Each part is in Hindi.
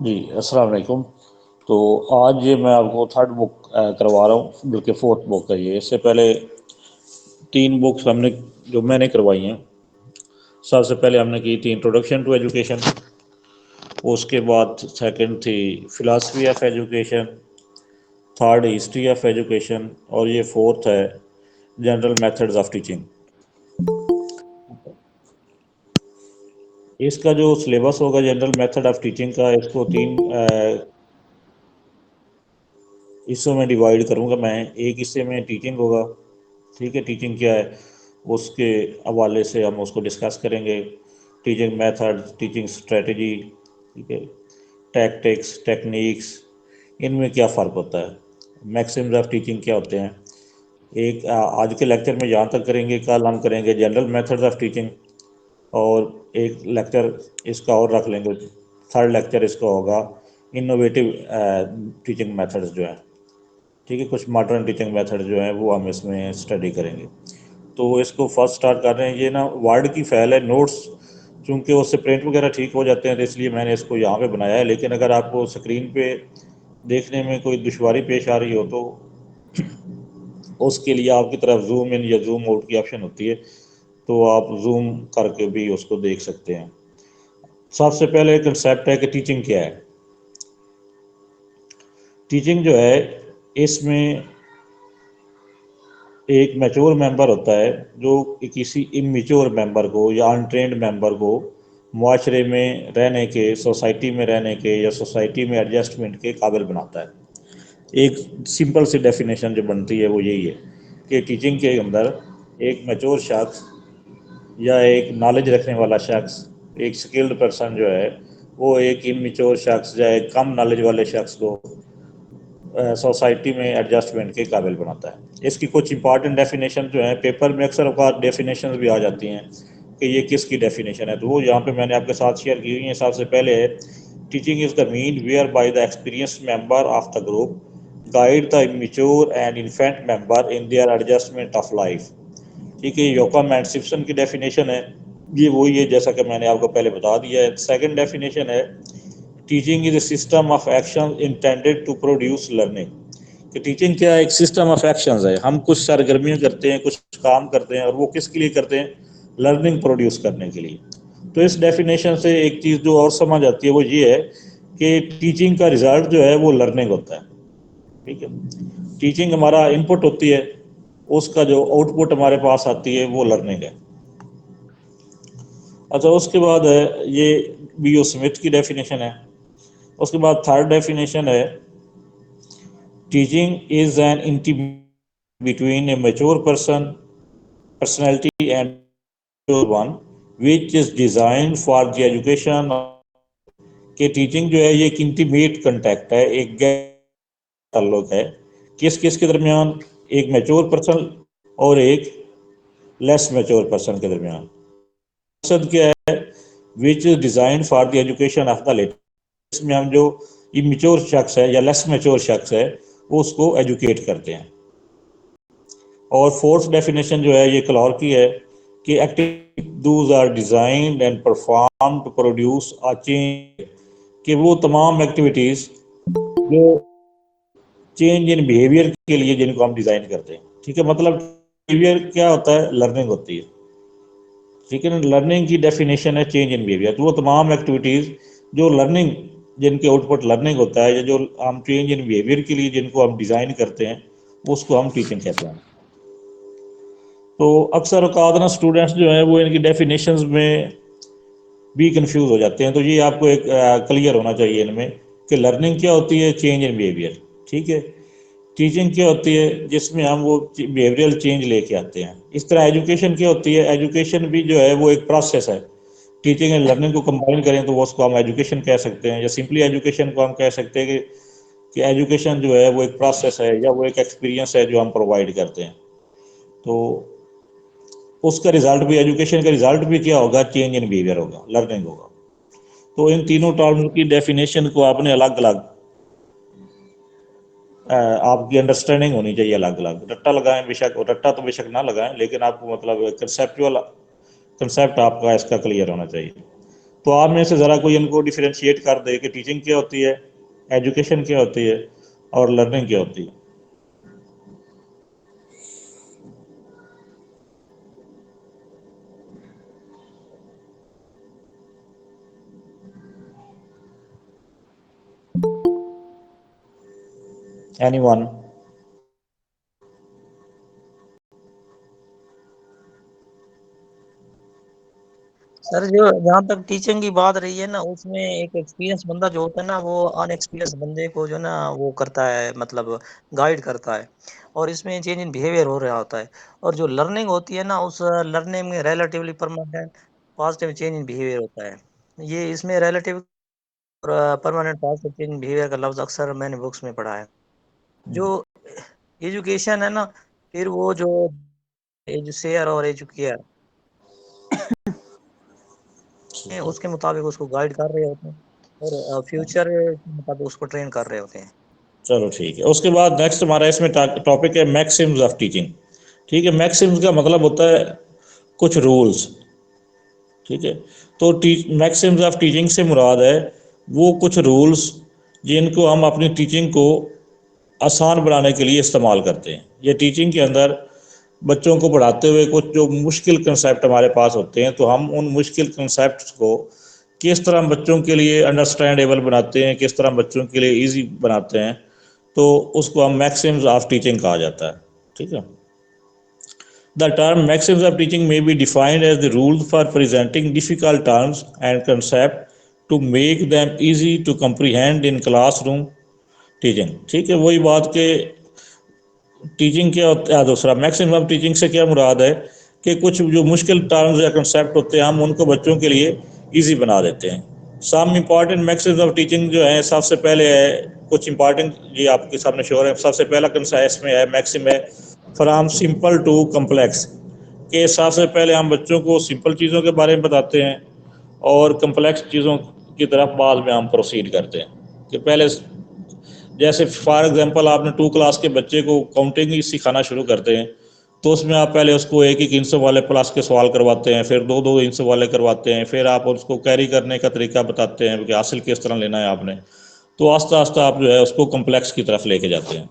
जी, अस्सलाम वालेकुम। तो आज ये मैं आपको थर्ड बुक करवा रहा हूँ, बल्कि फोर्थ बुक है ये। इससे पहले तीन बुक्स हमने जो मैंने करवाई हैं। सबसे पहले हमने की थी इंट्रोडक्शन टू एजुकेशन, उसके बाद सेकंड थी philosophy of education, third history of education, और ये फोर्थ है जनरल मेथड्स ऑफ टीचिंग। इसका जो सिलेबस होगा जनरल मेथड ऑफ टीचिंग का, इसको तीन हिस्सों में डिवाइड करूँगा मैं। एक हिस्से में टीचिंग होगा, ठीक है, टीचिंग क्या है उसके हवाले से हम उसको डिस्कस करेंगे। टीचिंग मेथड, टीचिंग स्ट्रेटजी, ठीक है, टैक्टिक्स, टेक्निक्स, इनमें क्या फ़र्क होता है, मैक्सिम्स ऑफ टीचिंग क्या होते हैं। एक आज के लेक्चर में यहाँ तक करेंगे। कल हम करेंगे जनरल मेथड्स ऑफ टीचिंग, और एक लेक्चर इसका और रख लेंगे। थर्ड लेक्चर इसका होगा इनोवेटिव टीचिंग मेथड्स जो हैं, ठीक है, कुछ मॉडर्न टीचिंग मेथड जो हैं वो हम इसमें स्टडी करेंगे। तो इसको फर्स्ट स्टार्ट कर रहे हैं। ये ना वर्ड की फ़ाइल है, नोट्स चूँकि उससे प्रिंट वगैरह ठीक हो जाते हैं, तो इसलिए मैंने इसको यहाँ पे बनाया है। लेकिन अगर आपको स्क्रीन पे देखने में कोई दुश्वारी पेश आ रही हो तो उसके लिए आपकी तरफ जूम इन या जूम आउट की ऑप्शन होती है, तो आप जूम करके भी उसको देख सकते हैं। सबसे पहले कंसेप्ट है कि टीचिंग क्या है। टीचिंग जो है, इसमें एक मैच्योर मेंबर होता है जो कि किसी इमेच्योर मेंबर को या अनट्रेंड मेंबर को मुआशरे में रहने के, सोसाइटी में रहने के या सोसाइटी में एडजस्टमेंट के काबिल बनाता है। एक सिंपल सी डेफिनेशन जो बनती है वो यही है कि टीचिंग के अंदर एक मैच्योर शख्स या एक नॉलेज रखने वाला शख्स, एक स्किल्ड पर्सन जो है, वो एक इमेच्योर शख्स या एक कम नॉलेज वाले शख्स को सोसाइटी में एडजस्टमेंट के काबिल बनाता है। इसकी कुछ इंपॉर्टेंट डेफिनेशन जो है पेपर में अक्सर औकात डेफिनेशन भी आ जाती हैं कि ये किसकी डेफिनेशन है, तो वो यहाँ पे मैंने आपके साथ शेयर की हुई है। सबसे पहले है teaching is the mean whereby the experienced member of the group guide the immature and infant member in their adjustment of life. ठीक है, योकम एंड सिप्सन की डेफिनेशन है, ये वही है जैसा कि मैंने आपको पहले बता दिया है। सेकंड डेफिनेशन है teaching is a system of action intended to produce learning. कि टीचिंग क्या है, एक सिस्टम ऑफ एक्शंस है। हम कुछ सरगर्मियाँ करते हैं, कुछ काम करते हैं, और वो किसके लिए करते हैं, लर्निंग प्रोड्यूस करने के लिए। तो इस डेफिनेशन से एक चीज़ जो और समझ आती है वो ये है कि टीचिंग का रिजल्ट जो है वो लर्निंग होता है। ठीक है, टीचिंग हमारा इनपुट होती है, उसका जो आउटपुट हमारे पास आती है वो लर्निंग है। अच्छा, उसके बाद है ये बी ओ स्मिथ की डेफिनेशन है। उसके बाद थर्ड डेफिनेशन है teaching is an intimate between a mature personality and mature one which is designed for the education के। टीचिंग जो है ये एक इंटीमेट कंटेक्ट है, एक ताल्लुक है किस किस के दरमियान, एक मैच्योर पर्सन और एक लेस मैच्योर पर्सन के दरमियान। मकसद क्या है, which is design for the education of the latest. इसमें हम जो इमेच्योर शख्स है या लेस मैच्योर शख्स है वो उसको एजुकेट करते हैं। और फोर्थ डेफिनेशन जो है ये क्लॉर की है कि activities are designed and perform to produce a change. कि वो तमाम एक्टिविटीज़ जो चेंज इन बिहेवियर के लिए जिनको हम डिज़ाइन करते हैं। ठीक है, मतलब बिहेवियर क्या होता है, लर्निंग होती है। ठीक है ना, लर्निंग की डेफिनेशन है चेंज इन बिहेवियर। तो वो तमाम एक्टिविटीज़ जो लर्निंग, जिनके आउटपुट लर्निंग होता है, या जो हम चेंज इन बिहेवियर के लिए जिनको हम डिज़ाइन करते हैं, उसको हम टीचिंग कहते हैं। तो अक्सर औकात ना स्टूडेंट्स जो हैं वो इनकी डेफिनेशंस में भी कंफ्यूज हो जाते हैं। तो ये आपको एक क्लियर होना चाहिए इनमें कि लर्निंग क्या होती है, चेंज इन बिहेवियर। ठीक है, टीचिंग क्या होती है जिसमें हम वो बिहेवियरल चेंज लेके आते हैं। इस तरह एजुकेशन क्या होती है, एजुकेशन भी जो है वो एक प्रोसेस है। टीचिंग एंड लर्निंग को कंबाइन करें तो वो उसको हम एजुकेशन कह सकते हैं, या सिंपली एजुकेशन को हम कह सकते हैं कि एजुकेशन जो है वो एक प्रोसेस है या वो एक एक्सपीरियंस है जो हम प्रोवाइड करते हैं। तो उसका रिजल्ट भी, एजुकेशन का रिजल्ट भी क्या होगा, चेंज इन बिहेवियर होगा, लर्निंग होगा। तो इन तीनों टर्म्स की डेफिनेशन को आपने अलग अलग आपकी अंडरस्टैंडिंग होनी चाहिए अलग अलग। रट्टा लगाएं बेशक, रट्टा तो बेशक ना लगाएं, लेकिन आपको मतलब कंसेप्चुअल कंसेप्ट आपका इसका क्लियर होना चाहिए। तो आप में से ज़रा कोई इनको डिफरेंशिएट कर दे कि टीचिंग क्या होती है, एजुकेशन क्या होती है और लर्निंग क्या होती है। एनीवन? सर जो जहाँ तक टीचिंग की बात रही है ना, उसमें एक एक्सपीरियंस बंदा जो होता है ना, वो अनएक्सपीरियंस बंदे को जो ना वो करता है, मतलब गाइड करता है, और इसमें चेंज इन बिहेवियर हो रहा होता है। और जो लर्निंग होती है ना, उस लर्निंग में relatively permanent positive change in behaviour होता है। ये इसमें relative permanent positive change in behaviour का लफ्ज अक्सर मैंने बुक्स में पढ़ा है। जो एजुकेशन है ना, फिर वो जो एजुसेयर और एजुकेयर हैं, ठीक है, उसके मुताबिक उसको गाइड कर रहे होते हैं, और फ्यूचर के मुताबिक उसको ट्रेन कर रहे होते हैं। चलो ठीक है। उसके बाद नेक्स्ट हमारा इसमें टॉपिक है मैक्सिम्स ऑफ टीचिंग। ठीक है, मैक्सिम्स का मतलब होता है कुछ रूल्स। ठीक है, तो मैक्सिम्स ऑफ टीचिंग से मुराद है वो कुछ रूल्स जिनको हम अपनी टीचिंग को आसान बनाने के लिए इस्तेमाल करते हैं। ये टीचिंग के अंदर बच्चों को पढ़ाते हुए कुछ जो मुश्किल कंसेप्ट हमारे पास होते हैं, तो हम उन मुश्किल कंसेप्ट को किस तरह बच्चों के लिए अंडरस्टैंडेबल बनाते हैं, किस तरह बच्चों के लिए इजी बनाते हैं, तो उसको हम मैक्सिम्स ऑफ टीचिंग कहा जाता है। ठीक है, the term maxims of teaching may be defined as the rules for presenting difficult terms and concepts to make them easy to comprehend in classroom teaching। ठीक है, वही बात के टीचिंग क्या होता है, दूसरा मैक्सिमम टीचिंग से क्या मुराद है कि कुछ जो मुश्किल टर्म्स या कंसेप्ट होते हैं हम उनको बच्चों के लिए इजी बना देते हैं। Some important maxims of teaching जो है, सबसे पहले है कुछ इंपॉर्टेंट, ये आपके सामने शोर है। सबसे पहला कंसेप्ट में है, मैक्सिम है फ्रॉम सिंपल टू कम्प्लेक्स, के सबसे पहले हम बच्चों को सिंपल चीज़ों के बारे में बताते हैं और कम्प्लेक्स चीज़ों की तरफ बाद में हम प्रोसीड करते हैं। कि पहले जैसे फॉर एग्जांपल आपने 2 क्लास के बच्चे को काउंटिंग ही सिखाना शुरू करते हैं, तो उसमें आप पहले उसको एक एक इंच वाले प्लस के सवाल करवाते हैं, फिर दो दो इंच वाले करवाते हैं, फिर आप उसको कैरी करने का तरीका बताते हैं कि हासिल किस तरह लेना है आपने। तो आस्ता आस्ता आप जो है उसको कम्प्लेक्स की तरफ लेके जाते हैं।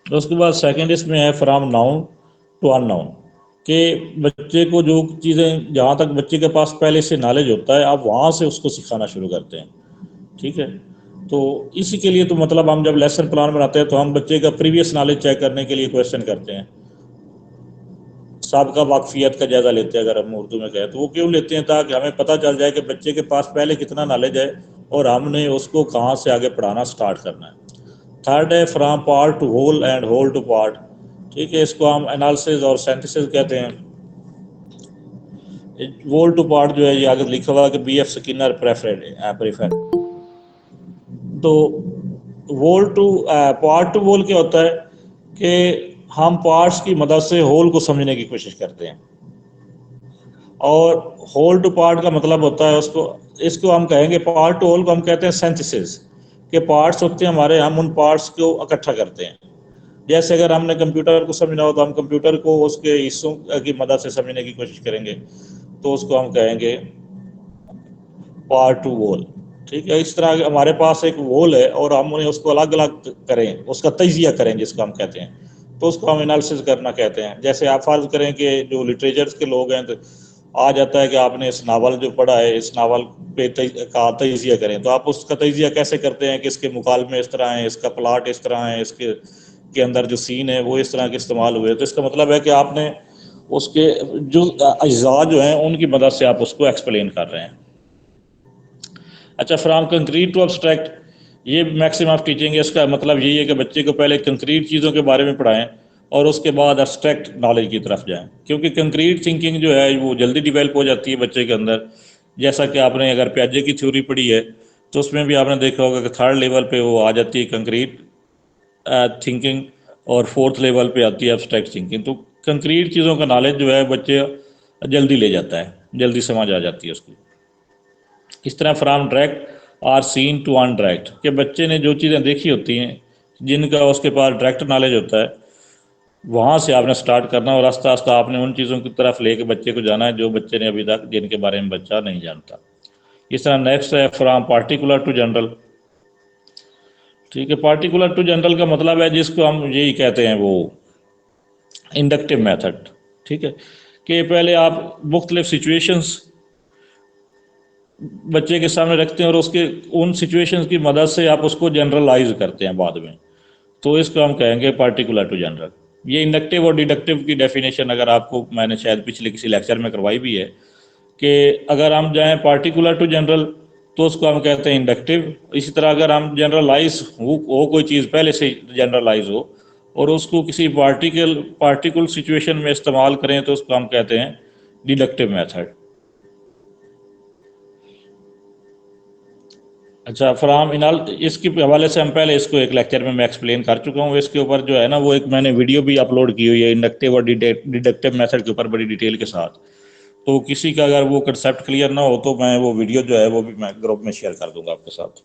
तो उसके बाद सेकंड इसमें है फ्रॉम नाउन टू अननाउन, कि बच्चे को जो चीज़ें जहाँ तक बच्चे के पास पहले से नॉलेज होता है आप वहाँ से उसको सिखाना शुरू करते हैं। ठीक है, तो इसी के लिए तो मतलब हम जब लेसन प्लान बनाते हैं तो हम बच्चे का प्रीवियस नॉलेज चेक करने के लिए क्वेश्चन करते हैं, सबका वाकफियत का जायज़ा लेते हैं। अगर हम उर्दू में कहें तो वो क्यों लेते हैं, ताकि हमें पता चल जाए कि बच्चे के पास पहले कितना नॉलेज है और हमने उसको कहाँ से आगे पढ़ाना स्टार्ट करना है। थर्ड है from part to whole and whole to part. ठीक है, इसको हम एनालिसिस और सिंथेसिस कहते हैं। होल टू पार्ट जो है ये आगे लिखा हुआ कि बी एफ स्किनर प्रेफर। तो वोल टू पार्ट टू वोल क्या होता है कि हम पार्ट्स की मदद से होल को समझने की कोशिश करते हैं, और होल टू पार्ट का मतलब होता है उसको, इसको हम कहेंगे पार्ट टू होल को हम कहते हैं सिंथेसिस, के पार्ट्स होते हैं हमारे, हम उन पार्ट्स को इकट्ठा करते हैं। जैसे अगर हमने कंप्यूटर को समझना हो तो हम कंप्यूटर को उसके हिस्सों की मदद से समझने की कोशिश करेंगे, तो उसको हम कहेंगे पार्ट टू वोल। ठीक है, इस तरह हमारे पास एक वोल है और हम उन्हें उसको अलग अलग करें, उसका तजिया करें जिसको हम कहते हैं, तो उसको हम एनालिसिस करना कहते हैं। जैसे आप फर्ज करें कि जो लिटरेचर के लोग हैं, तो आ जाता है कि आपने इस नावल जो पढ़ा है, इस नावल पे का तजिया करें, तो आप उसका तजिया कैसे करते हैं कि इसके मुकालमे इस तरह है, इसका प्लाट इस तरह है, इसके के अंदर जो सीन है वो इस तरह के इस्तेमाल हुए। तो इसका मतलब है कि आपने उसके जो अज्जा जो हैं उनकी मदद से आप उसको एक्सप्लेन कर रहे हैं। अच्छा, फ्रॉम कंक्रीट टू अब्स्ट्रैक्ट, ये मैक्सिमम ऑफ टीचिंग है। इसका मतलब यही है कि बच्चे को पहले कंक्रीट चीज़ों के बारे में पढ़ाएं और उसके बाद अब्स्ट्रैक्ट नॉलेज की तरफ जाएं, क्योंकि कंक्रीट थिंकिंग जो है वो जल्दी डिवेल्प हो जाती है बच्चे के अंदर। जैसा कि आपने अगर प्याजे की थ्योरी पढ़ी है तो उसमें भी आपने देखा होगा कि थर्ड लेवल पे वो आ जाती है कंक्रीट थिंकिंग, और फोर्थ लेवल पे आती है अब्स्ट्रैक्ट थिंकिंग। तो कंक्रीट चीज़ों का नॉलेज जो है बच्चे जल्दी ले जाता है, जल्दी समझ आ जाती है उसकी। इस तरह from direct are seen to indirect, कि बच्चे ने जो चीज़ें देखी होती हैं जिनका उसके पास डायरेक्ट नॉलेज होता है, वहाँ से आपने स्टार्ट करना और आस्ता आस्ता आपने उन चीज़ों की तरफ लेके बच्चे को जाना है जो बच्चे ने अभी तक जिनके बारे में बच्चा नहीं जानता। इस तरह नेक्स्ट है फ्रॉम पार्टिकुलर टू जनरल। ठीक है, पार्टिकुलर टू जनरल का मतलब है जिसको हम यही कहते हैं वो इंडक्टिव मेथड। ठीक है, कि पहले आप मुख्तलिफ सिचुएशंस बच्चे के सामने रखते हैं और उसके उन सिचुएशंस की मदद से आप उसको जनरलाइज करते हैं बाद में, तो इसको हम कहेंगे पार्टिकुलर टू जनरल। ये इंडक्टिव और डिडक्टिव की डेफिनेशन अगर आपको मैंने शायद पिछले किसी लेक्चर में करवाई भी है कि अगर हम जाएं पार्टिकुलर टू जनरल तो उसको हम कहते हैं इंडक्टिव। इसी तरह अगर हम जनरलाइज हो कोई चीज़ पहले से जनरलाइज हो और उसको किसी पार्टिकुलर सिचुएशन में इस्तेमाल करें तो उसको हम कहते हैं डिडक्टिव मेथड। अच्छा, फ्राम इनाल इसके हवाले से हम पहले इसको एक लेक्चर में मैं एक्सप्लेन कर चुका हूँ। इसके ऊपर जो है ना वो एक मैंने वीडियो भी अपलोड की हुई है इंडक्टिव और डिडक्टिव मेथड के ऊपर बड़ी डिटेल के साथ। तो किसी का अगर वो कंसेप्ट क्लियर ना हो तो मैं वो वीडियो जो है वो भी मैं ग्रुप में शेयर कर दूंगा आपके साथ।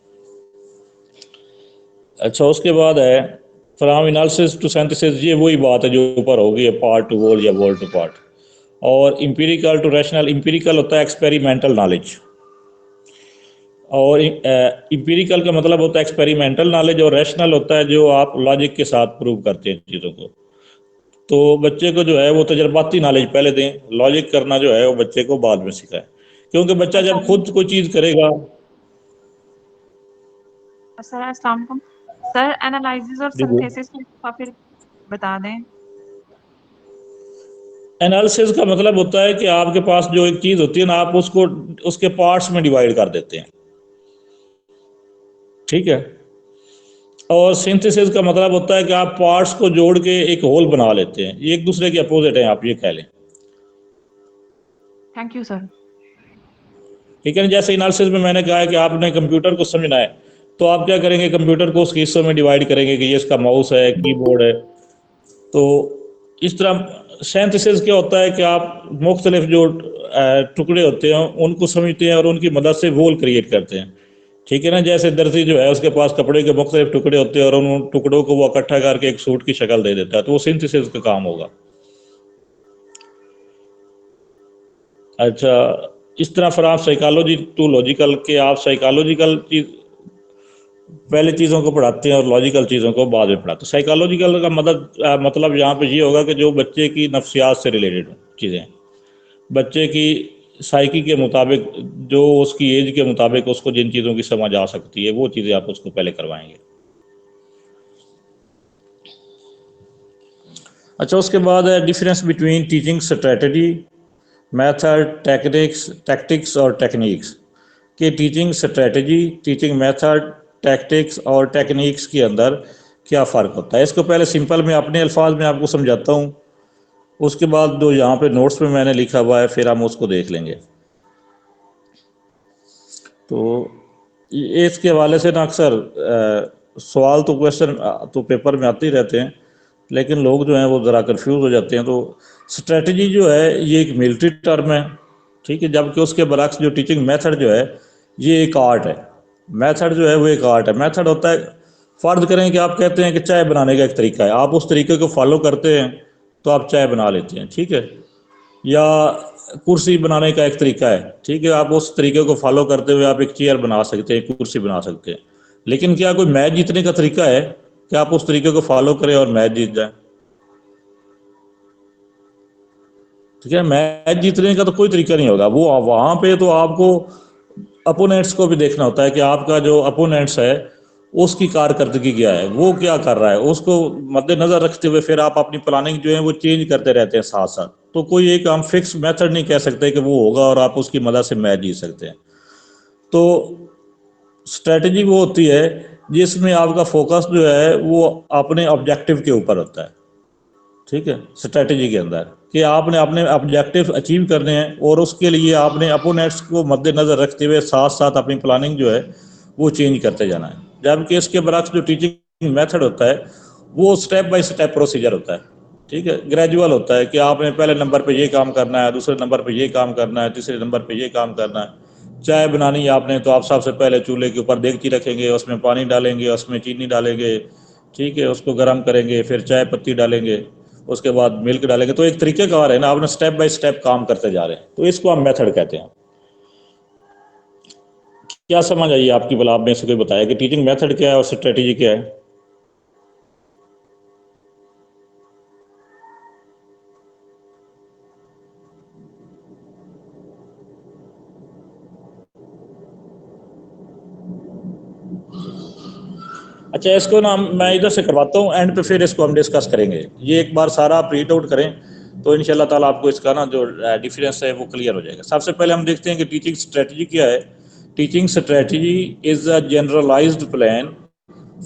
अच्छा, उसके बाद है फ्राम एनालिसिस टू सिंथेसिस। ये वही बात है जो ऊपर होगी, पार्ट टू वोल या वोल टू पार्ट। और इंपीरिकल टू रैशनल, इंपीरिकल होता है एक्सपेरिमेंटल नॉलेज और इंपीरिकल का मतलब होता है एक्सपेरिमेंटल नॉलेज, और रैशनल होता है जो आप लॉजिक के साथ प्रूव करते हैं चीज़ों को। तो बच्चे को जो है वो तजर्बाती नॉलेज पहले दें, लॉजिक करना जो है वो बच्चे को बाद में सिखाएं, क्योंकि बच्चा जब खुद कोई चीज़ करेगा। सर अस्सलाम वालेकुम सर, एनालिसिस और सिंथेसिस का फिर बता दें। एनालिसिस का मतलब होता है कि आपके पास जो एक चीज़ होती है ना आप उसको उसके पार्ट्स में डिवाइड कर देते हैं। ठीक है, और सिंथेसिस का मतलब होता है कि आप पार्ट्स को जोड़ के एक होल बना लेते हैं। ये एक दूसरे के अपोजिट हैं, आप ये कह लें। Thank you sir. ठीक है, जैसे एनालिसिस में मैंने कहा है कि आपने कंप्यूटर को समझना है तो आप क्या करेंगे, कंप्यूटर को उसके हिस्सों में डिवाइड करेंगे कि ये इसका माउस है, कीबोर्ड है। तो इस तरह सिंथेसिस क्या होता है कि आप मुख्तलिफ जो टुकड़े होते हैं उनको समझते हैं और उनकी मदद से होल क्रिएट करते हैं। ठीक है ना, जैसे दर्जी जो है उसके पास कपड़े के मुख्तलिफ टुकड़े होते हैं और उन टुकड़ों को वो इकट्ठा करके एक सूट की शक्ल दे देता है, तो वो सिंथेसिस का काम होगा। अच्छा, इस तरह फिर आप साइकोलॉजी टू लॉजिकल के आप साइकोलॉजिकल चीज पहले चीज़ों को पढ़ाते हैं और लॉजिकल चीज़ों को बाद में पढ़ाते हैं। साइकोलॉजिकल का मतलब यहाँ पे ये होगा कि जो बच्चे की नफ्सियात से रिलेटेड चीज़ें, बच्चे की साइकी के मुताबिक, जो उसकी एज के मुताबिक उसको जिन चीज़ों की समझ आ सकती है वो चीज़ें आप उसको पहले करवाएंगे। अच्छा, उसके बाद है difference between teaching strategy, method, tactics और टेक्निक्स। कि teaching strategy, teaching method, tactics और टेक्निक्स के अंदर क्या फ़र्क होता है। इसको पहले सिंपल में अपने अल्फाज में आपको समझाता हूँ, उसके बाद जो यहाँ पे नोट्स में मैंने लिखा हुआ है फिर हम उसको देख लेंगे। तो इसके हवाले से ना अक्सर सवाल तो क्वेश्चन तो पेपर में आते ही रहते हैं, लेकिन लोग जो हैं वो ज़रा कंफ्यूज हो जाते हैं। तो स्ट्रेटजी जो है ये एक मिलिट्री टर्म है, ठीक है, जबकि उसके बरक्स जो टीचिंग मेथड जो है ये एक आर्ट है। मेथड जो है वो एक आर्ट है। मेथड होता है, फ़र्ज करें कि आप कहते हैं कि चाय बनाने का एक तरीका है, आप उस तरीके को फॉलो करते हैं तो आप चाय बना लेते हैं। ठीक है, या कुर्सी बनाने का एक तरीका है, ठीक है, आप उस तरीके को फॉलो करते हुए आप एक चेयर बना सकते हैं, कुर्सी बना सकते हैं। लेकिन क्या कोई मैच जीतने का तरीका है कि आप उस तरीके को फॉलो करें और मैच जीत जाए? ठीक है, मैच जीतने का तो कोई तरीका नहीं होगा। वो वहां पे तो आपको अपोनेंट्स को भी देखना होता है कि आपका जो अपोनेंट्स है उसकी कारकर्दगी क्या है, वो क्या कर रहा है, उसको मद्देनजर रखते हुए फिर आप अपनी प्लानिंग जो है वो चेंज करते रहते हैं साथ साथ। तो कोई एक हम फिक्स मेथड नहीं कह सकते कि वो होगा और आप उसकी मदद से मैच जीत सकते हैं। तो स्ट्रेटजी वो होती है जिसमें आपका फोकस जो है वो अपने ऑब्जेक्टिव के ऊपर होता है। ठीक है, स्ट्रेटजी के अंदर कि आपने अपने ऑब्जेक्टिव अचीव करने हैं और उसके लिए आपने अपोनेंट्स को मद्देनजर रखते हुए साथ साथ अपनी प्लानिंग जो है वो चेंज करते जाना है। जबकि इसके बरक्स जो टीचिंग मेथड होता है वो स्टेप बाय स्टेप प्रोसीजर होता है। ठीक है, ग्रेजुअल होता है कि आपने पहले नंबर पे ये काम करना है, दूसरे नंबर पे ये काम करना है, तीसरे नंबर पे ये काम करना है। चाय बनानी है आपने तो आप सबसे पहले चूल्हे के ऊपर देगची रखेंगे, उसमें पानी डालेंगे, उसमें चीनी डालेंगे, ठीक है, उसको गर्म करेंगे, फिर चाय पत्ती डालेंगे, उसके बाद मिल्क डालेंगे, तो एक तरीकेकार है ना, आपने स्टेप बाय स्टेप काम करते जा रहे हैं, तो इसको हम मेथड कहते हैं। क्या समझ आई आपकी? बोला आप में से कोई बताया कि टीचिंग मेथड क्या है और स्ट्रेटेजी क्या है? अच्छा, इसको ना मैं इधर से करवाता हूँ एंड पे, फिर इसको हम डिस्कस करेंगे। ये एक बार सारा आप रीड आउट करें तो इंशाल्लाह ताला आपको इसका ना जो डिफरेंस है वो क्लियर हो जाएगा। सबसे पहले हम देखते हैं कि टीचिंग स्ट्रेटजी क्या है। Teaching strategy is a generalized plan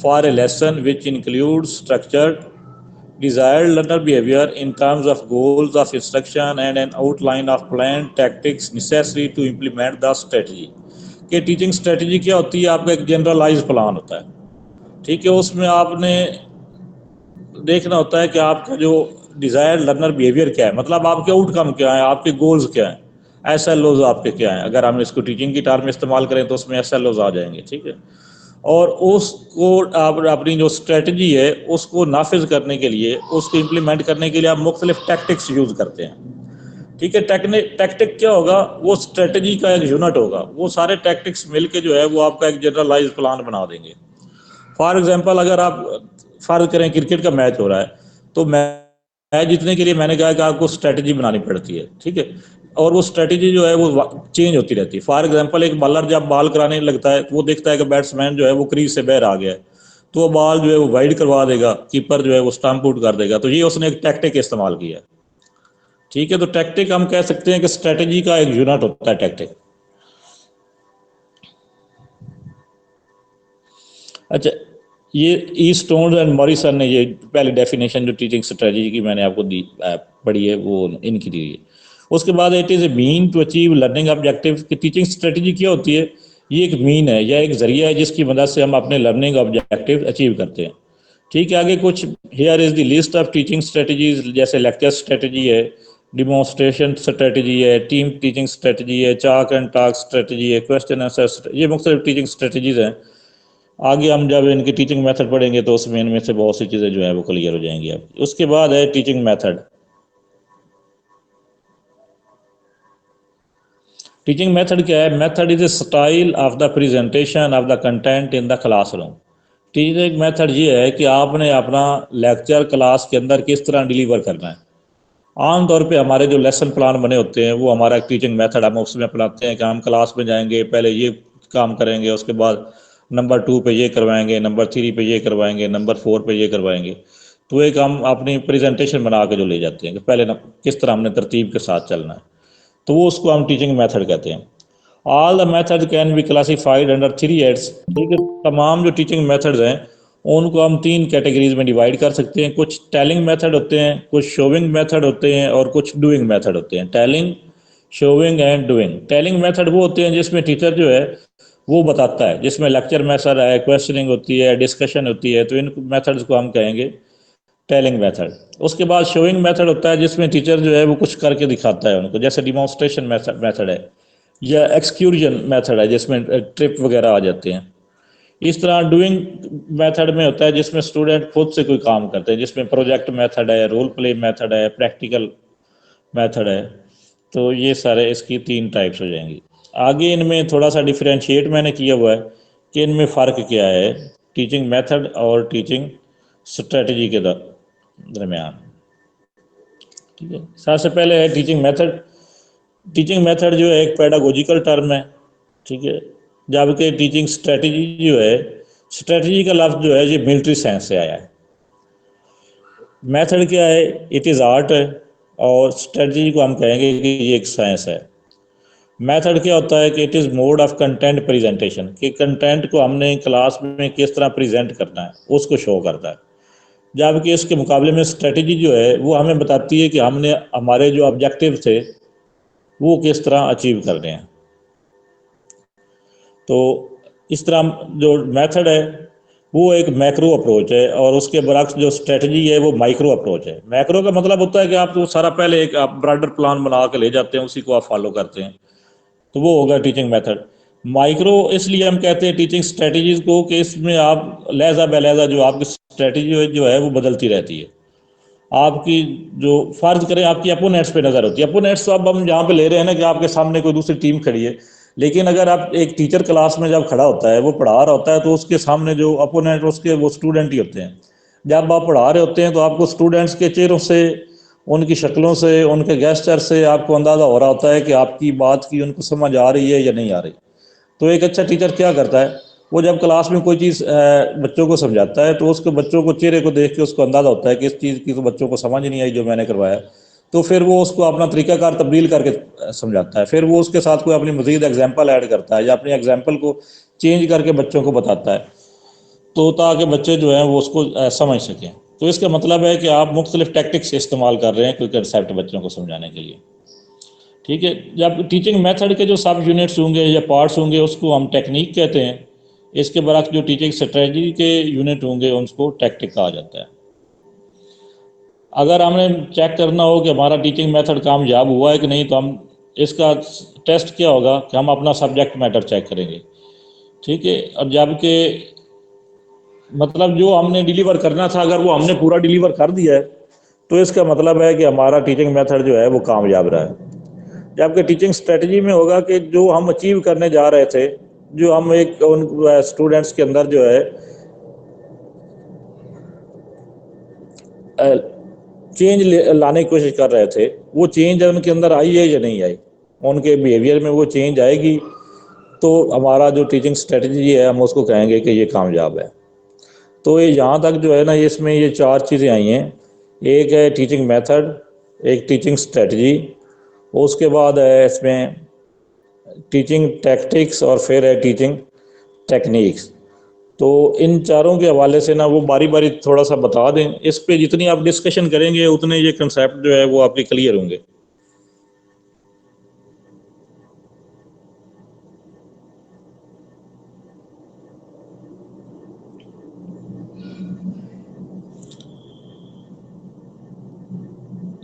for a lesson which include structured desired learner behavior in terms of goals of instruction and an outline of planned tactics necessary to implement the strategy। कि टीचिंग स्ट्रेटजी क्या होती है? आपका एक जनरलाइज प्लान होता है, ठीक है। उसमें आपने देखना होता है कि आपका जो डिजायर्ड लर्नर बिहेवियर क्या है, मतलब आपके आउटकम क्या है, आपके गोल्स क्या हैं, एसएलओज आपके क्या हैं। अगर हम इसको टीचिंग की टर्म में इस्तेमाल करें तो उसमें एसएलओज आ जाएंगे, ठीक है। और उसको आप अपनी जो स्ट्रेटजी है उसको नाफिज करने के लिए, उसको इम्प्लीमेंट करने के लिए आप मुख्तलिफ टैक्टिक्स यूज़ करते हैं, ठीक है। टैक्टिक क्या होगा? वो स्ट्रेटजी का एक यूनिट होगा। वो सारे टैक्टिक्स मिलके जो है वो आपका एक जनरलाइज प्लान बना देंगे। फॉर एग्जांपल, अगर आप फर्ज करें क्रिकेट का मैच हो रहा है, तो मैच जीतने के लिए मैंने कहा कि आपको स्ट्रेटजी बनानी पड़ती है, ठीक है। और वो स्ट्रेटजी जो है वो चेंज होती रहती है। फॉर एग्जांपल, एक बॉलर जब बॉल कराने लगता है तो वो देखता है कि बैट्समैन जो है वो क्रीज से बाहर आ गया है, तो वो बॉल जो है वो वाइड करवा देगा, कीपर जो है वो स्टंप आउट कर देगा। तो ये उसने एक टैक्टिक इस्तेमाल किया है, ठीक है। तो टैक्टिक हम कह सकते हैं कि स्ट्रेटजी का एक यूनिट होता है टैक्टिक। अच्छा, ये ई स्टोन एंड मॉरिसन ने ये पहले डेफिनेशन जो टीचिंग स्ट्रेटजी की मैंने आपको दी पढ़ी है वो इनकी दी है। उसके बाद it is a mean to achieve learning objective. कि टीचिंग स्ट्रेटजी क्या होती है? ये एक मीन है या एक जरिया है जिसकी मदद से हम अपने लर्निंग ऑब्जेक्टिव अचीव करते हैं, ठीक है। आगे कुछ here is the list of teaching strategies, जैसे लेक्चर स्ट्रेटजी है, डिमॉन्स्ट्रेशन स्ट्रेटजी है, टीम टीचिंग स्ट्रेटजी है, चाक एंड टाक स्ट्रेटजी है, क्वेश्चन आंसर, ये मुख्तलिफ टीचिंग स्ट्रेटजीज हैं। आगे हम जब इनकी टीचिंग मेथड पढ़ेंगे तो उसमें इनमें से बहुत सी चीज़ें जो है वो क्लियर हो जाएंगी आपकी। उसके बाद है टीचिंग मेथड। टीचिंग मेथड क्या है? Method is a style of the presentation of the content in the classroom. Teaching method ये है कि आपने अपना लेक्चर क्लास के अंदर किस तरह डिलीवर करना है। आमतौर पे हमारे जो लेसन प्लान बने होते हैं वो हमारा एक टीचिंग मेथड हम उसमें अपनाते हैं कि हम क्लास में जाएंगे, पहले ये काम करेंगे, उसके बाद नंबर 2 पे ये करवाएंगे, नंबर 3 पे ये करवाएंगे, नंबर 4 पे ये करवाएंगे। तो एक हम अपनी प्रेजेंटेशन बना के जो ले जाते हैं कि पहले किस तरह हमने तरतीब के साथ चलना है, तो वो उसको हम टीचिंग मेथड कहते हैं। All the method can be classified under 3 heads, ठीक है। तमाम जो टीचिंग मेथड्स हैं उनको हम 3 कैटेगरीज में डिवाइड कर सकते हैं। कुछ टेलिंग मेथड होते हैं, कुछ शोविंग मेथड होते हैं और कुछ डूइंग मेथड होते हैं। Telling, showing and doing. Telling method वो होते हैं जिसमें टीचर जो है वो बताता है, जिसमें लेक्चर मेथड है, क्वेश्चनिंग होती है, डिस्कशन होती है, तो इन मेथड्स को हम कहेंगे टेलिंग मेथड। उसके बाद शोइंग मेथड होता है जिसमें टीचर जो है वो कुछ करके दिखाता है उनको, जैसे डिमॉन्स्ट्रेशन मेथड है या एक्सक्यूजन मेथड है जिसमें ट्रिप वगैरह आ जाते हैं। इस तरह डूइंग मेथड में होता है जिसमें स्टूडेंट खुद से कोई काम करते हैं, जिसमें प्रोजेक्ट मेथड है, रोल प्ले मेथड है, प्रैक्टिकल मेथड है। तो ये सारे इसकी 3 टाइप्स हो जाएंगी। आगे इनमें थोड़ा सा डिफरेंशिएट मैंने किया हुआ है कि इनमें फ़र्क क्या है टीचिंग मेथड और टीचिंग स्ट्रेटजी के दरमियान, ठीक है। सबसे पहले है टीचिंग मेथड। टीचिंग मेथड जो है एक पेडागोजिकल टर्म है, ठीक है, जबकि टीचिंग स्ट्रेटजी जो है, स्ट्रेटजी का लफ्ज़ जो है ये मिलिट्री साइंस से आया है। मेथड क्या है? इट इज़ आर्ट है, और स्ट्रेटजी को हम कहेंगे कि ये एक साइंस है। मेथड क्या होता है कि it is mode of content presentation, कि कंटेंट को हमने क्लास में किस तरह प्रेजेंट करना है उसको शो करता है। जबकि इसके मुकाबले में स्ट्रेटजी जो है वो हमें बताती है कि हमने हमारे जो ऑब्जेक्टिव थे वो किस तरह अचीव करने हैं। तो इस तरह जो मेथड है वो एक मैक्रो अप्रोच है, और उसके बरक्स जो स्ट्रेटजी है वो माइक्रो अप्रोच है। मैक्रो का मतलब होता है कि आप तो सारा पहले एक आप ब्रॉडर प्लान बना के ले जाते हैं, उसी को आप फॉलो करते हैं, तो वो होगा टीचिंग मेथड। माइक्रो इसलिए हम कहते हैं टीचिंग स्ट्रेटजीज को कि इसमें आप लहजा बलहजा जो आपकी स्ट्रेटजी जो है वो बदलती रहती है। आपकी जो फर्ज करें आपकी अपोनेंट्स पे नज़र होती है। अपोनेंट्स तो अब हम यहाँ पे ले रहे हैं ना कि आपके सामने कोई दूसरी टीम खड़ी है, लेकिन अगर आप एक टीचर क्लास में जब खड़ा होता है, वो पढ़ा रहा होता है, तो उसके सामने जो अपोनेंट उसके वो स्टूडेंट ही होते हैं। जब आप पढ़ा रहे होते हैं तो आपको स्टूडेंट्स के चेहरों से, उनकी शक्लों से, उनके गेस्चर से आपको अंदाज़ा हो रहा होता है कि आपकी बात की उनको समझ आ रही है या नहीं आ रही। तो एक अच्छा टीचर क्या करता है, वो जब क्लास में कोई चीज़ बच्चों को समझाता है, तो उसके बच्चों को चेहरे को देख के उसको अंदाज़ा होता है कि इस चीज़ की तो बच्चों को समझ नहीं आई जो मैंने करवाया। तो फिर वो उसको अपना तरीकाकार तब्दील करके समझाता है। फिर वो उसके साथ कोई अपनी मज़ीद एग्जाम्पल ऐड करता है या अपनी एग्जाम्पल को चेंज करके बच्चों को बताता है, तो ताकि बच्चे जो हैं वो उसको समझ सकें। तो इसका मतलब है कि आप मुख्तलिफ टैक्टिक्स इस्तेमाल कर रहे हैं कोई कंसेप्ट बच्चों को समझाने के लिए। ठीक है, जब टीचिंग मेथड के जो सब यूनिट्स होंगे या पार्ट्स होंगे उसको हम टेक्निक कहते हैं। इसके बरक्स जो टीचिंग स्ट्रेटजी के यूनिट होंगे उनको टैक्टिक कहा जाता है। अगर हमने चेक करना हो कि हमारा टीचिंग मेथड कामयाब हुआ है कि नहीं, तो हम इसका टेस्ट क्या होगा कि हम अपना सब्जेक्ट मैटर चेक करेंगे। ठीक है, और जबकि मतलब जो हमने डिलीवर करना था अगर वो हमने पूरा डिलीवर कर दिया है, तो इसका मतलब है कि हमारा टीचिंग मेथड जो है वो कामयाब रहा है। जबकि टीचिंग स्ट्रेटजी में होगा कि जो हम अचीव करने जा रहे थे, जो हम एक उन स्टूडेंट्स के अंदर जो है चेंज लाने की कोशिश कर रहे थे, वो चेंज उनके अंदर आई है या नहीं आई। उनके बिहेवियर में वो चेंज आएगी तो हमारा जो टीचिंग स्ट्रेटजी है हम उसको कहेंगे कि ये कामयाब है। तो ये यहाँ तक जो है ना, इसमें ये चार चीज़ें आई हैं। एक है टीचिंग मेथड, एक टीचिंग स्ट्रेटजी, उसके बाद है इसमें टीचिंग टैक्टिक्स, और फिर है टीचिंग टेक्निक्स। तो इन चारों के हवाले से ना वो बारी बारी थोड़ा सा बता दें। इस पे जितनी आप डिस्कशन करेंगे उतने ये कंसेप्ट जो है वो आपके क्लियर होंगे।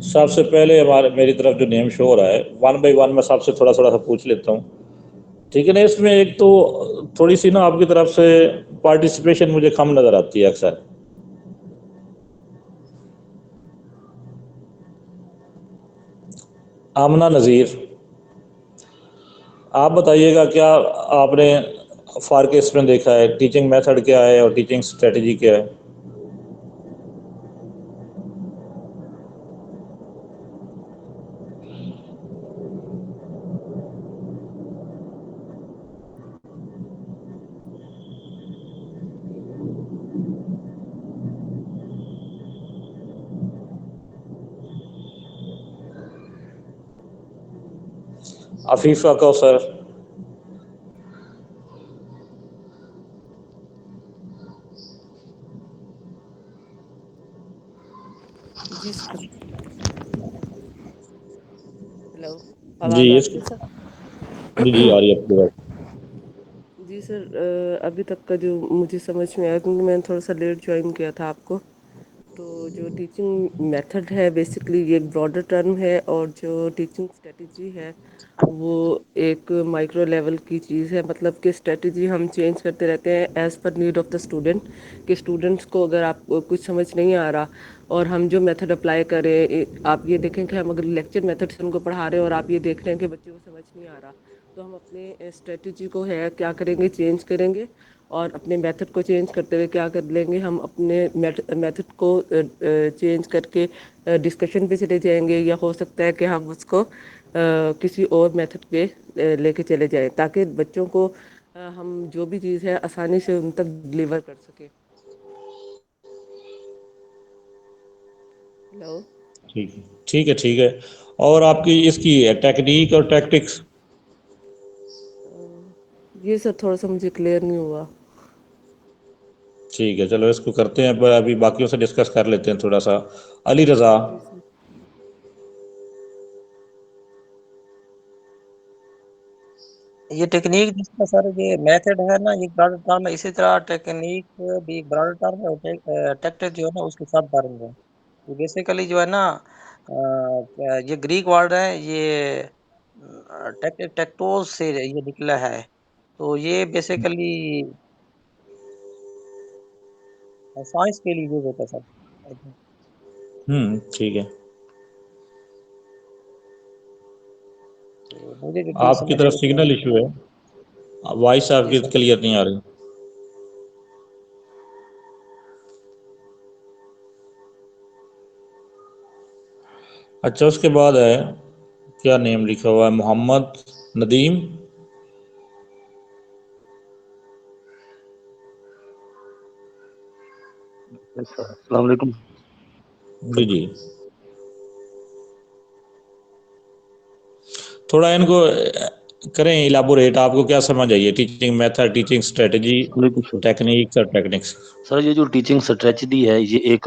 सबसे पहले हमारे मेरी तरफ जो नेम शो हो रहा है, वन बाई वन मैं सबसे थोड़ा थोड़ा सा पूछ लेता हूँ। ठीक है ना, इसमें एक तो थोड़ी सी ना आपकी तरफ से पार्टिसिपेशन मुझे कम नज़र आती है अक्सर। आमना नज़ीर, आप बताइएगा क्या आपने फ़र्क इसमें देखा है, टीचिंग मेथड क्या है और टीचिंग स्ट्रेटजी क्या है। अफीफ़ा कौसर। जी सर। हेलो, जी आवाज़ आ रही इसको, है सर? जी जी आ रही है आपकी बात। जी सर, अभी तक का जो मुझे समझ में आया, क्योंकि मैंने थोड़ा सा लेट ज्वाइन किया था आपको। तो जो टीचिंग मेथड है बेसिकली ये एक ब्रॉडर टर्म है, और जो टीचिंग स्ट्रेटजी है वो एक माइक्रो लेवल की चीज़ है। मतलब कि स्ट्रेटजी हम चेंज करते रहते हैं as per need of the student. कि स्टूडेंट्स को अगर आपको कुछ समझ नहीं आ रहा और हम जो मेथड अप्लाई करें, आप ये देखें कि हम अगर लेक्चर मेथड से उनको पढ़ा रहे हैं और आप ये देख रहे हैं कि बच्चे को समझ नहीं आ रहा, तो हम अपने स्ट्रेटजी को है क्या करेंगे, चेंज करेंगे। और अपने मेथड को चेंज करते हुए क्या कर लेंगे, हम अपने मेथड को चेंज करके डिस्कशन पे चले जाएंगे, या हो सकता है कि हम उसको किसी और मेथड पे लेके चले जाएं, ताकि बच्चों को हम जो भी चीज़ है आसानी से उन तक डिलीवर कर सके। हेलो। ठीक है, ठीक है, ठीक है। और आपकी इसकी टेक्निक और टैक्टिक्स। ये सर थोड़ा सा मुझे क्लियर नहीं हुआ। ठीक है, चलो इसको करते हैं, पर अभी बाकियों से डिस्कस कर लेते हैं थोड़ा सा। अली रज़ा। जी सर। ये टेक्निक जिसका सर ये मेथड है ना, ये ब्रॉडर टर्म है। इसी तरह टेक्निक भी एक ब्रॉडर टर्म है, और टैक्टिक जो है ना उसके सब टर्म है। ये बेसिकली जो है ना ये ग्रीक वर्ड है, ये टेक्टोस से ये निकला है। तो ये बेसिकली साइंस के लिए यूज होता है सर। ठीक है। तो मुझे जो चीज आपकी समझ तरफ आई सिग्नल इशू है, वॉइस जी आपकी सर। क्लियर नहीं आ रही। अच्छा, उसके बाद है, क्या नेम लिखा हुआ है, मोहम्मद नदीम। अस्सलाम वालेकुम। जी जी, थोड़ा इनको करें इलाबोरेट, आपको क्या समझ आई है, टीचिंग मेथड, टीचिंग स्ट्रेटजी, वालेकुम सर। टेक्निक्स और टेक्निक्स। सर ये जो टीचिंग स्ट्रेटजी है ये एक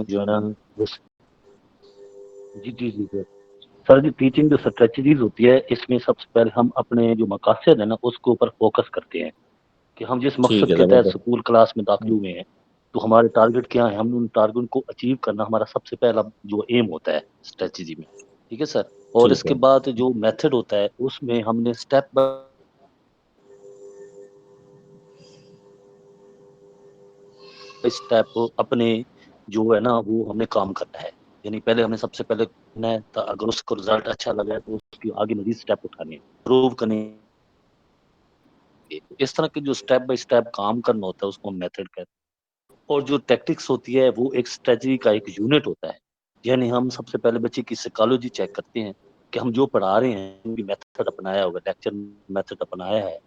जो है ना जी जी जी सर। सर जी टीचिंग जो स्ट्रेटजीज होती है इसमें सबसे पहले हम अपने जो मकासद है ना उसके ऊपर फोकस करते हैं कि हम जिस ठीक मकसद है, के तहत जबरदस्त। स्कूल क्लास में दाखिल हुए हैं तो हमारे टारगेट क्या है, हम उन टारगेट को अचीव करना हमारा सबसे पहला जो एम होता है स्ट्रेटजी में। ठीक है सर। और ठीक इसके है, बाद जो मेथड होता है उसमें हमने स्टेप बाय स्टेप अपने जो है ना वो हमने काम करना है। यानी पहले हमने सबसे पहले करना है अगर उसको रिजल्ट अच्छा लगा है तो उसकी आगे मजीद स्टेप उठाने हैं, प्रूव करने हैं। इस तरह के जो स्टेप बाय स्टेप काम करना होता है उसको हम मेथड कहते हैं। और जो टैक्टिक्स होती है वो एक स्ट्रेटजी का एक यूनिट होता है। यानी हम सबसे पहले बच्चे की साइकोलॉजी चेक करते हैं कि हम जो पढ़ा रहे हैं मेथड अपनाया होगा, लेक्चर मेथड अपनाया है।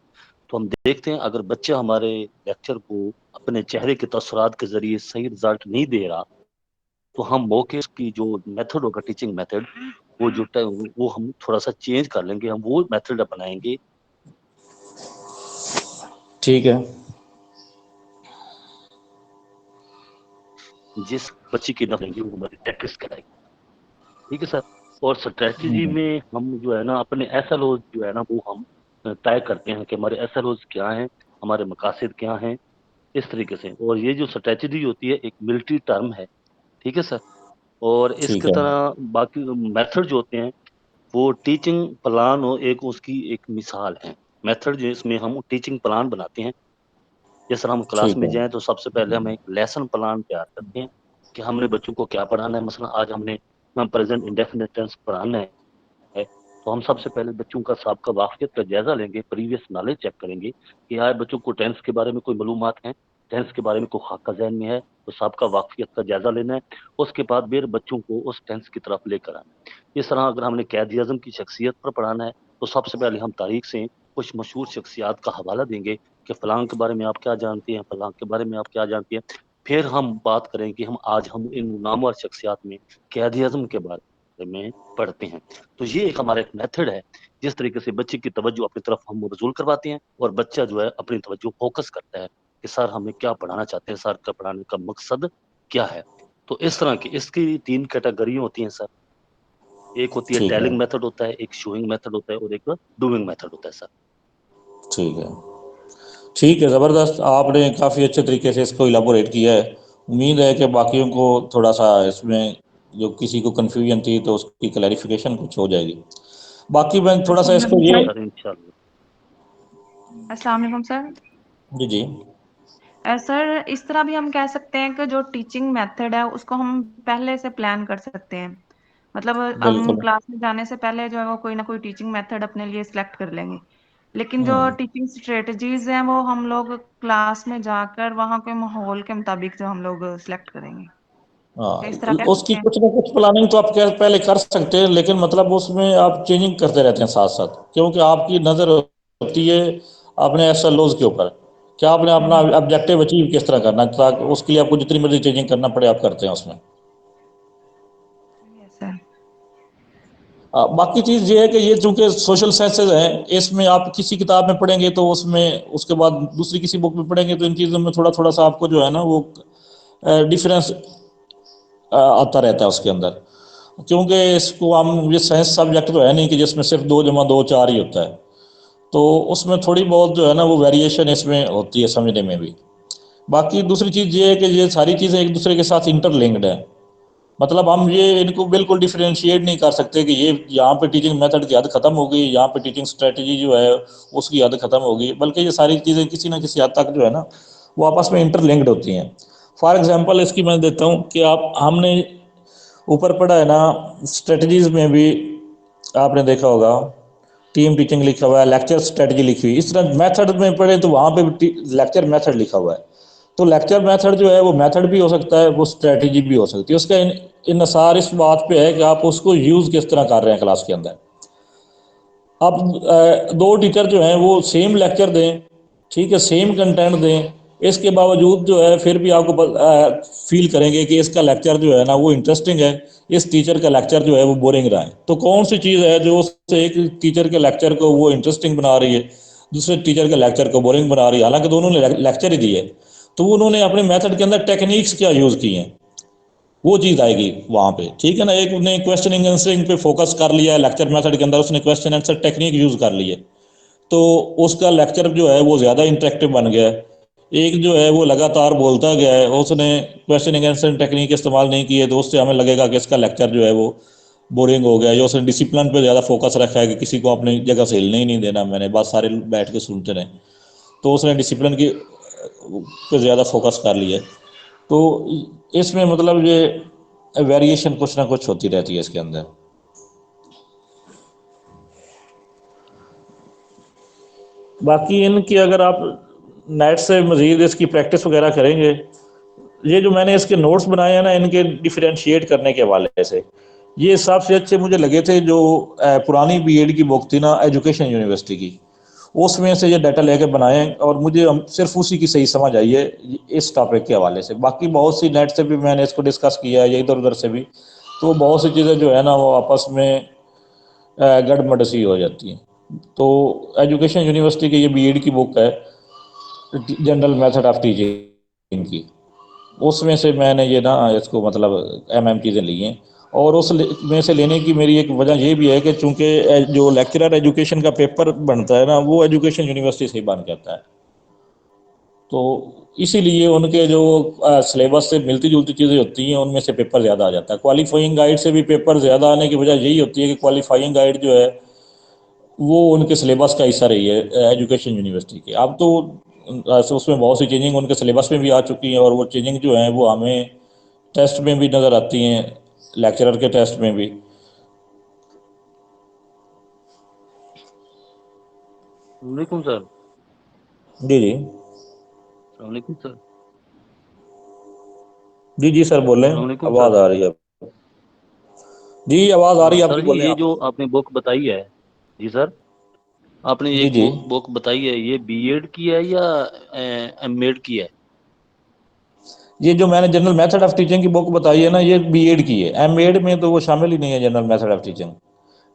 तो हम देखते हैं अगर बच्चा हमारे लेक्चर को अपने चेहरे के तसरात के जरिए सही रिजल्ट नहीं दे रहा तो हम मौके की जो मेथड होगा टीचिंग मेथड वो वो हम थोड़ा सा चेंज कर लेंगे, हम वो मेथड अपनाएंगे ठीक है, जिस बच्चे की नफेंगे वो हमारी प्रैक्टिस कराएगी। ठीक है सर। और स्ट्रेटजी में हम जो है ना अपने एसएलओ जो है ना वो हम तय करते हैं कि हमारे एसएलओ क्या हैं, हमारे मकासद क्या हैं, इस तरीके से। और ये जो स्ट्रेटजी होती है एक मिलिट्री टर्म है। ठीक है सर। और ठीक इसके है, तरह बाकी मेथड जो होते हैं वो टीचिंग प्लान हो एक उसकी एक मिसाल है। मेथड जिसमें हम टीचिंग प्लान बनाते हैं, जैसे हम क्लास ठीक में है, जाएं तो सबसे पहले हम एक लेसन प्लान तैयार करते हैं कि हमने बच्चों को क्या पढ़ाना है। मसलन आज हमने प्रेजेंट इंडेफिनिट टेंस पढ़ाना है तो हम सबसे पहले बच्चों का सबका वाकफियत का जायजा लेंगे, प्रीवियस नॉलेज चेक करेंगे कि यार बच्चों को टेंस के बारे में कोई मालूमात है, टेंस के बारे में कोई खाका जहन में है, तो सबका वाकफियत का जायजा लेना है। उसके बाद फिर बच्चों को उस टेंस की तरफ लेकर आना है। इस तरह अगर हमने कैद आजम की शख्सियत पर पढ़ाना है तो सबसे पहले हम तारीख से कुछ मशहूर शख्सियात का हवाला देंगे कि फलां के बारे में आप क्या जानते हैं, फलां के बारे में आप क्या जानते हैं। फिर हम बात करेंगे हम इन नामवर शख्सियात में कैद आजम के बारे में पढ़ते हैं। तो ये एक हमारा एक मेथड है जिस तरीके से बच्चे की तवज्जो अपनी तरफ हम मबजूल करवाते हैं और बच्चा जो है अपनी तवज्जो फोकस करता है कि सर हमें क्या पढ़ाना चाहते हैं, सर का पढ़ाने का मकसद क्या है। तो इस तरह की इसकी 3 कैटेगरी होती हैं सर। एक होती है ठीक है, टेलिंग मेथड होता है, एक शोइंग मेथड होता है और एक डूइंग मेथड होता है सर। ठीक है, ठीक है, ज़बरदस्त। आपने काफ़ी अच्छे तरीके से इसको इलाबोरेट किया है। उम्मीद है कि बाकियों को थोड़ा सा इसमें, जो किसी को कन्फ्यूजन थी तो उसकी क्लैरिफिकेशन कुछ हो जाएगी। बाकी मैं थोड़ा सा अस्सलाम इसको वालेकुम ये, सर। सर इंशाल्लाह। अस्सलाम वालेकुम सर। जी जी, सर इस तरह भी हम कह सकते हैं कि जो टीचिंग मेथड है उसको हम पहले से प्लान कर सकते हैं। मतलब हम बिल्कुल। क्लास में जाने से पहले जो है वो कोई ना कोई टीचिंग मेथड अपने लिए सिलेक्ट कर लेंगे। लेकिन जो हम्म, टीचिंग स्ट्रेटजीज हैं वो हम लोग क्लास में जाकर वहाँ के माहौल के मुताबिक जो हम लोग सिलेक्ट करेंगे। क्या इस तरह हाँ, कह उसकी सकते हैं? कुछ ना कुछ प्लानिंग तो आप पहले कर सकते हैं, लेकिन मतलब उसमें आप चेंजिंग करते रहते हैं साथ साथ, क्योंकि आपकी नज़र होती है अपने एसएलओज के ऊपर। क्या आपने अपना हम्म। ऑब्जेक्टिव अचीव किस तरह करना है, ताकि उसके लिए आपको जितनी मर्जी चेंजिंग करना पड़े आप करते हैं उसमें। Yes sir. बाकी चीज़ ये है कि ये चूंकि सोशल साइंसेज हैं, इसमें आप किसी किताब में पढ़ेंगे तो उसमें, उसके बाद दूसरी किसी बुक में पढ़ेंगे तो इन चीज़ों में थोड़ा थोड़ा सा आपको जो है ना वो डिफरेंस आता रहता है उसके अंदर। क्योंकि इसको हम, ये साइंस सब्जेक्ट तो है नहीं कि जिसमें सिर्फ 2 + 2 = 4 ही होता है। तो उसमें थोड़ी बहुत जो है ना वो वेरिएशन इसमें होती है समझने में भी। बाकी दूसरी चीज़ ये है कि ये सारी चीज़ें एक दूसरे के साथ इंटरलिंक्ड है। मतलब हम ये इनको बिल्कुल डिफरेंशिएट नहीं कर सकते कि ये यहाँ पे टीचिंग मेथड की हद खत्म हो गई, यहाँ पे टीचिंग स्ट्रेटजी जो है उसकी हद खत्म हो गई, बल्कि ये सारी चीज़ें किसी ना किसी हद तक जो है ना वो आपस में इंटरलिंक्ड होती हैं। फॉर एग्जांपल इसकी मैं देता हूँ कि आप, हमने ऊपर पड़ा है ना स्ट्रेटजीज में भी आपने देखा होगा टीम टीचिंग लिखा हुआ है, लेक्चर स्ट्रेटजी लिखी हुई। इस तरह मेथड में पढ़े तो वहाँ पे भी लेक्चर मेथड लिखा हुआ है। तो लेक्चर मेथड जो है वो मेथड भी हो सकता है, वो स्ट्रेटजी भी हो सकती है। उसका इन्हिसार इस बात पे है कि आप उसको यूज़ किस तरह कर रहे हैं क्लास के अंदर। अब दो टीचर जो हैं वो सेम लेक्चर दें, ठीक है, सेम कंटेंट दें, इसके बावजूद जो है फिर भी आपको फील करेंगे कि इसका लेक्चर जो है ना वो इंटरेस्टिंग है, इस टीचर का लेक्चर जो है वो बोरिंग रहा है। तो कौन सी चीज़ है जो उससे एक टीचर के लेक्चर को वो इंटरेस्टिंग बना रही है, दूसरे टीचर के लेक्चर को बोरिंग बना रही है, हालांकि दोनों ने लेक्चर ही दिए। तो उन्होंने अपने मेथड के अंदर टेक्निक्स क्या यूज़ की हैं, वो चीज़ आएगी वहाँ पे, ठीक है ना। एक ने क्वेश्चनिंग आंसरिंग पे फोकस कर लिया है लेक्चर मेथड के अंदर, उसने क्वेश्चन आंसर टेक्निक यूज़ कर ली है, तो उसका लेक्चर जो है वो ज़्यादा इंटरेक्टिव बन गया है। एक जो है वो लगातार बोलता गया है, उसने क्वेश्चनिंग आंसर टेक्निक इस्तेमाल नहीं की है, तो उससे हमें लगेगा कि इसका लेक्चर जो है वो बोरिंग हो गया है। या उसने डिसिप्लिन पे ज़्यादा फोकस रखा है कि किसी को अपनी जगह से हिलने ही नहीं देना, मैंने बस सारे बैठ के सुनते रहें, तो उसने डिसिप्लिन की पे ज़्यादा फोकस कर लिया है। तो इसमें मतलब ये वेरिएशन कुछ ना कुछ होती रहती है इसके अंदर। बाकी इनकी अगर आप नेट से मज़ीद इसकी प्रैक्टिस वगैरह करेंगे, ये जो मैंने इसके नोट्स बनाए हैं ना इनके डिफरेंशिएट करने के हवाले से, ये सबसे अच्छे मुझे लगे थे जो पुरानी बीएड की बुक थी ना एजुकेशन यूनिवर्सिटी की, उसमें से ये डाटा लेके बनाए हैं, और मुझे सिर्फ उसी की सही समझ आई है इस टॉपिक के हवाले से। बाकी बहुत सी नेट से भी मैंने इसको डिस्कस किया है, या इधर उधर से भी, तो बहुत सी चीज़ें जो है ना वो आपस में गड़बड़ सी हो जाती हैं। तो एजुकेशन यूनिवर्सिटी की ये बीएड की बुक है जनरल मेथड ऑफ टीचिंग की, उसमें से मैंने ये ना इसको मतलब चीज़ें ली हैं। और उस में से लेने की मेरी एक वजह ये भी है कि चूंकि जो लेक्चरर एजुकेशन का पेपर बनता है ना वो एजुकेशन यूनिवर्सिटी से ही बन जाता है, तो इसीलिए उनके जो सिलेबस से मिलती जुलती चीज़ें होती हैं उनमें से पेपर ज़्यादा आ जाता है। क्वालिफाइंग गाइड से भी पेपर ज़्यादा आने की वजह यही होती है कि क्वालिफाइंग गाइड जो है वो उनके सिलेबस का हिस्सा रही है एजुकेशन यूनिवर्सिटी के। अब तो उसमें बहुत सी चेंजिंग उनके सिलेबस में भी आ चुकी हैं, और वो चेंजिंग जो है वो हमें टेस्ट में भी नज़र आती हैं, लेक्चरर के टेस्ट में भी। वालेकुम सर। जी जी वालेकुम सर। जी जी सर बोलें, वालेकुम आवाज़ सर। आ रही है। जी आवाज़ आ रही है सर आपकी, जी बोलें ये आप। जो आपने बुक बताई है, जी सर, आपने जी एक जी बुक बताई है, ये बीएड की है या एमएड की है? ये जो मैंने जनरल मेथड ऑफ टीचिंग की बुक बताई है ना ये बीएड की है, एमएड में तो वो शामिल ही नहीं है जनरल मेथड ऑफ टीचिंग।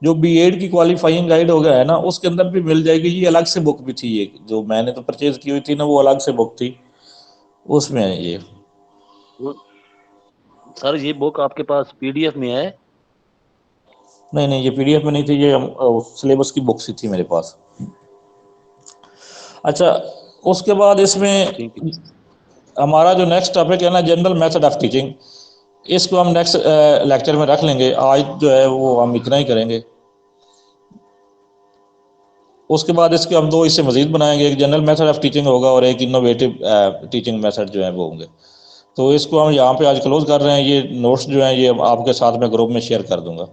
जो बीएड की क्वालिफाइंग गाइड हो गया है ना उसके अंदर भी मिल जाएगी, ये अलग से बुक भी थी, ये जो मैंने तो परचेज की हुई थी ना वो अलग से बुक थी, उसमें है ये। वो- सर ये बुक आपके पास पीडीएफ में है? नहीं नहीं ये पीडीएफ में नहीं थी, ये सिलेबस की बुक सी थी मेरे पास। अच्छा, उसके बाद इसमें ठीक है। हमारा जो नेक्स्ट टॉपिक है ना जनरल मेथड ऑफ टीचिंग, इसको हम नेक्स्ट लेक्चर में रख लेंगे। आज जो है वो हम इतना ही करेंगे। उसके बाद इसके हम दो हिस्से मजीद बनाएंगे, एक जनरल मेथड ऑफ टीचिंग होगा और एक इनोवेटिव टीचिंग मेथड जो है वो होंगे। तो इसको हम यहाँ पे आज क्लोज कर रहे हैं। ये नोट्स जो हैं ये आपके साथ में ग्रुप में शेयर कर दूंगा।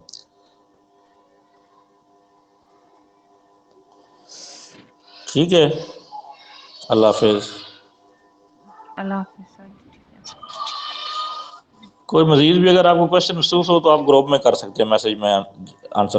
ठीक है, अल्लाह हाफिज़। अल्लाह हाफिज़ सर, ठीक है। कोई मजीद भी अगर आपको क्वेश्चन महसूस हो तो आप ग्रुप में कर सकते हैं मैसेज में आंसर